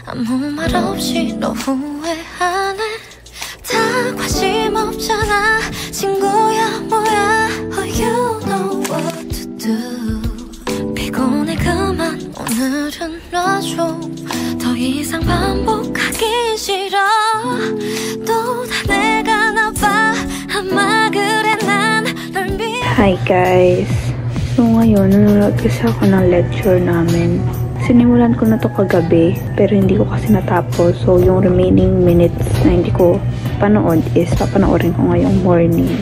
아무 말 없이 너 후회하네 다 관심 없잖아 친구야 뭐야 Oh you know what to do 피곤해 그만 오늘은 놔줘 더 이상 반복하기 싫어 또 다 내가 나빠 아마 그래 난 널 미워 Hi guys! So ngayon, nanonood kasi ako ng lecture namin. Sinimulan ko na to kagabi, pero hindi ko kasi natapos. So yung remaining minutes na hindi ko panood is papanoorin ko ngayong morning.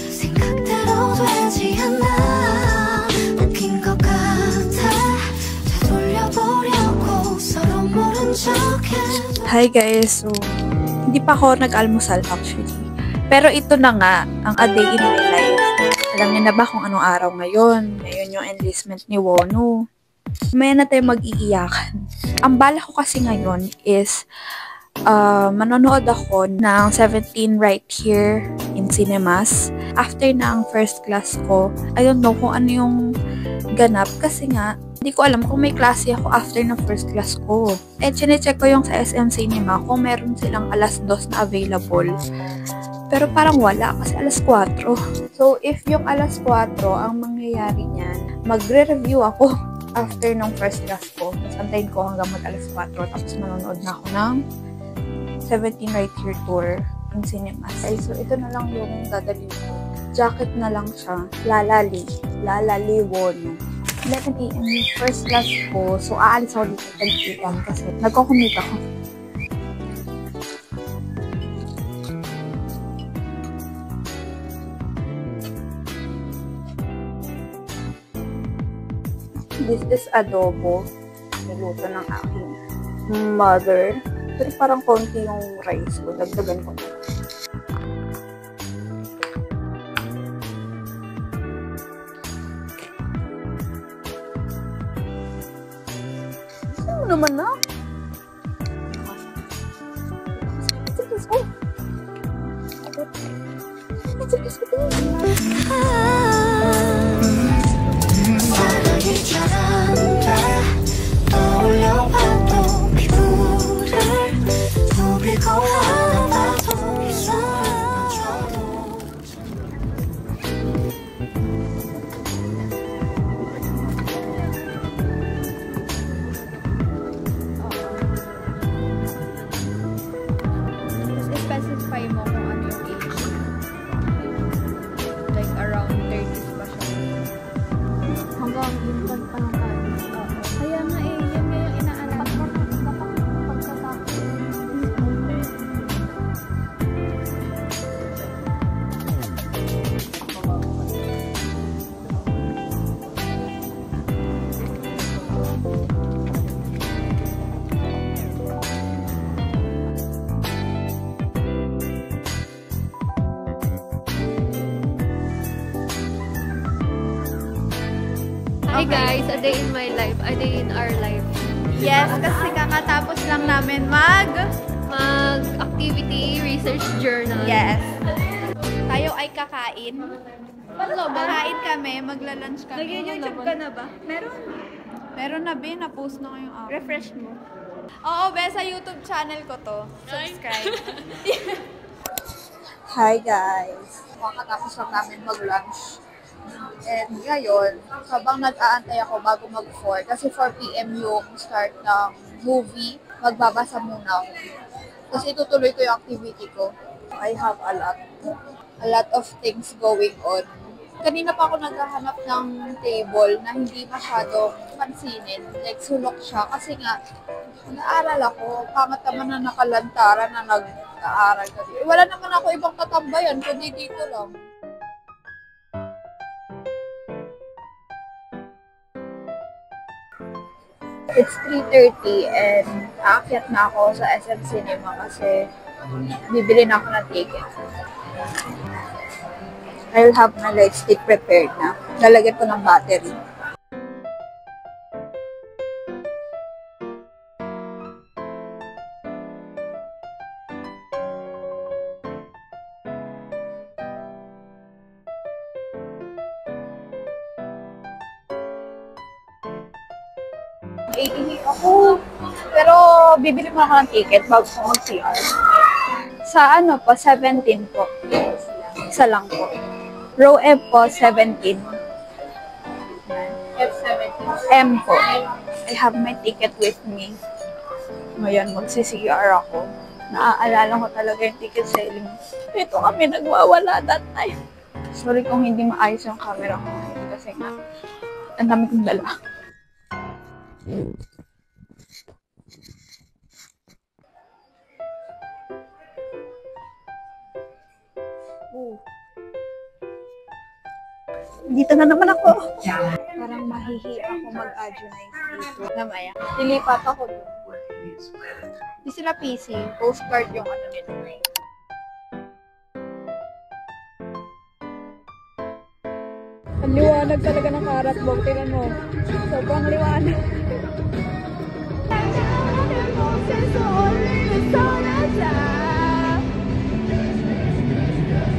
생각대로 되지 않아 웃긴 것 같아 되돌려보려고 서로 모른 척해 Hi guys! So, hindi pa ako nag-almusal actually. Pero ito na nga, ang A Day in My Life. Alam niyo na ba kung anong araw ngayon? Ngayon yung enlistment ni Wonu. May na tayo mag-iiyakan. Ang bala ko kasi ngayon is manonood ako ng 17 right here in cinemas. After na ang first class ko, I don't know kung ano yung ganap kasi nga, hindi ko alam kung may klase ako after ng first class ko. Eh, chinecheck ko yung sa SM Cinema kung meron silang alas 2 na available. Pero parang wala kasi alas 4. So, if yung alas 4 ang mangyayari niyan, magre-review ako after ng first class ko. Tapos antayin ko hanggang mag-alas 4. Tapos manonood na ako ng 17 Right Here Tour in cinemas. Okay, so ito na lang yung dadalhin ko. Jacket na lang siya. Lalali Wonu. 11 AM yung first class ko. So, aalis ako dito 10 AM kasi nagko-commute ako. This is adobo. Niluto ng aking mother. Pero parang konti yung rice ko. Dagdagan ko na. Ano naman na? 떠올려봐도 피부를 누비고 하나봐도 이 손을 줘도 Specify mo kung ano yung age. Like around 30s ba siya? Hanggang infant pa lang tayo. Kaya nga eh, yun nga yung inaalala. Pagkatapos. Hi guys, a day in my life, a day in our life. Yes, kasi kakatapos lang namin Mag-activity research journal. Yes. Tayo ay kakain. Kakain kami, magla-lunch kami. Nag-YouTube ka na ba? Meron na, Be. Na-post na ngayong araw. Refresh mo. Oo, Be. Sa YouTube channel ko to. Subscribe. Hi guys! Makakatapos lang namin mag-lunch. And ngayon, habang nag-aantay ako bago mag-4, kasi 4 PM yung start ng movie, magbabasa muna ako. Kasi itutuloy ko yung activity ko. I have a lot of things going on. Kanina pa ako naghahanap ng table na hindi masyadong pansinin. Like, sulok siya. Kasi nga, nag-aaral ako. Pangat naman na nakalantara na nag-aaral kasi. Wala naman ako ibang katambayan, kundi dito lang. It's 3:30 and aakyat na ako sa SM Cinema kasi bibili na ako ng ticket. I'll have my light stick prepared na. Lalagyan ko ng battery. Iihi ako. Pero So, bibili mo ako ng ticket bago ko mag-CR. Sa ano po, 17 po. Isa lang po. Row F po, 17. F17. M po. I have my ticket with me. Ngayon, magsi-CR ako. Naaalala ko talaga yung ticket selling. Ito kami nagwawala that time. Sorry kung hindi maayos yung camera ko. Kasi nga, ang dami kong dala. Dito na naman ako. Parang mahihi ako mag-agonize dito. Namaya. Lilipat ako doon. Di sila PC. Postcard yung ano nila. Ang liwanag talaga ng Karatbog. Tingnan mo. Sobrang liwanag.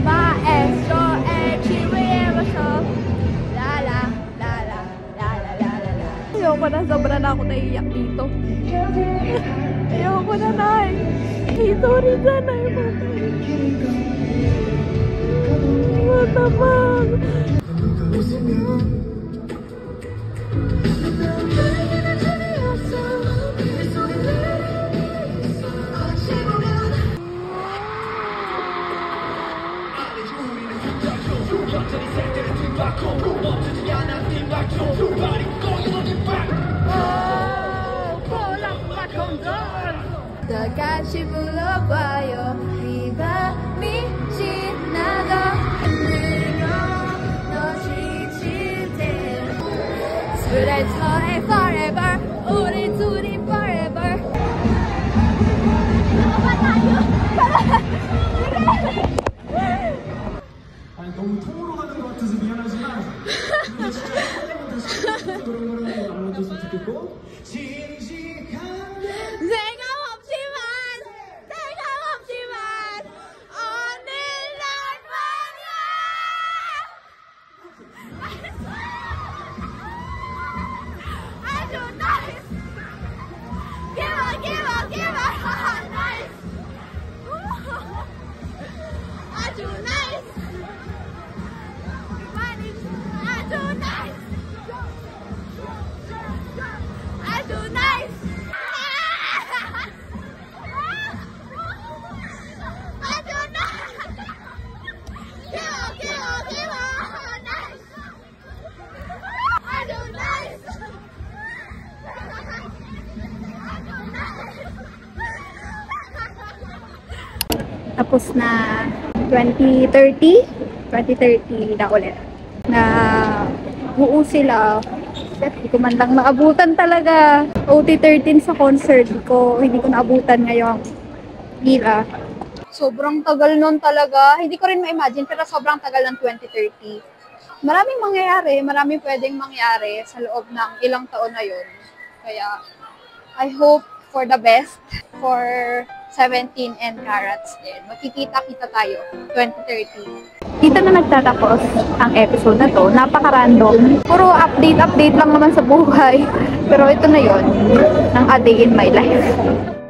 Maestro, ayoko na, sobra na ako naiiyak dito. Ayoko na, Nay. Sorry na, Nay. What the fuck? 다같이 불러봐요 이 밤이 지나가 내가 너 지칠 때 술에 처해 forever 우리 둘이 forever 아니 너무 통으로 가는 것 같아서 미안하지만 진짜 노래를 나눠줬으면 좋겠고 Tapos na 2030 na ulit. Na buo sila. Hindi ko man lang naabutan talaga. OT13 sa concert ko. Hindi ko naabutan ngayong gila. Sobrang tagal nun talaga. Hindi ko rin ma-imagine pero sobrang tagal ng 2030. Maraming mangyayari. Maraming pwedeng mangyari sa loob ng ilang taon na yun. Kaya I hope for the best for 17 and Carats din. Magkikita-kita tayo 2030. Dito na nagtatapos ang episode na to. Napaka-random. Puro update lang naman sa buhay. Pero ito na yon ng A Day in My Life.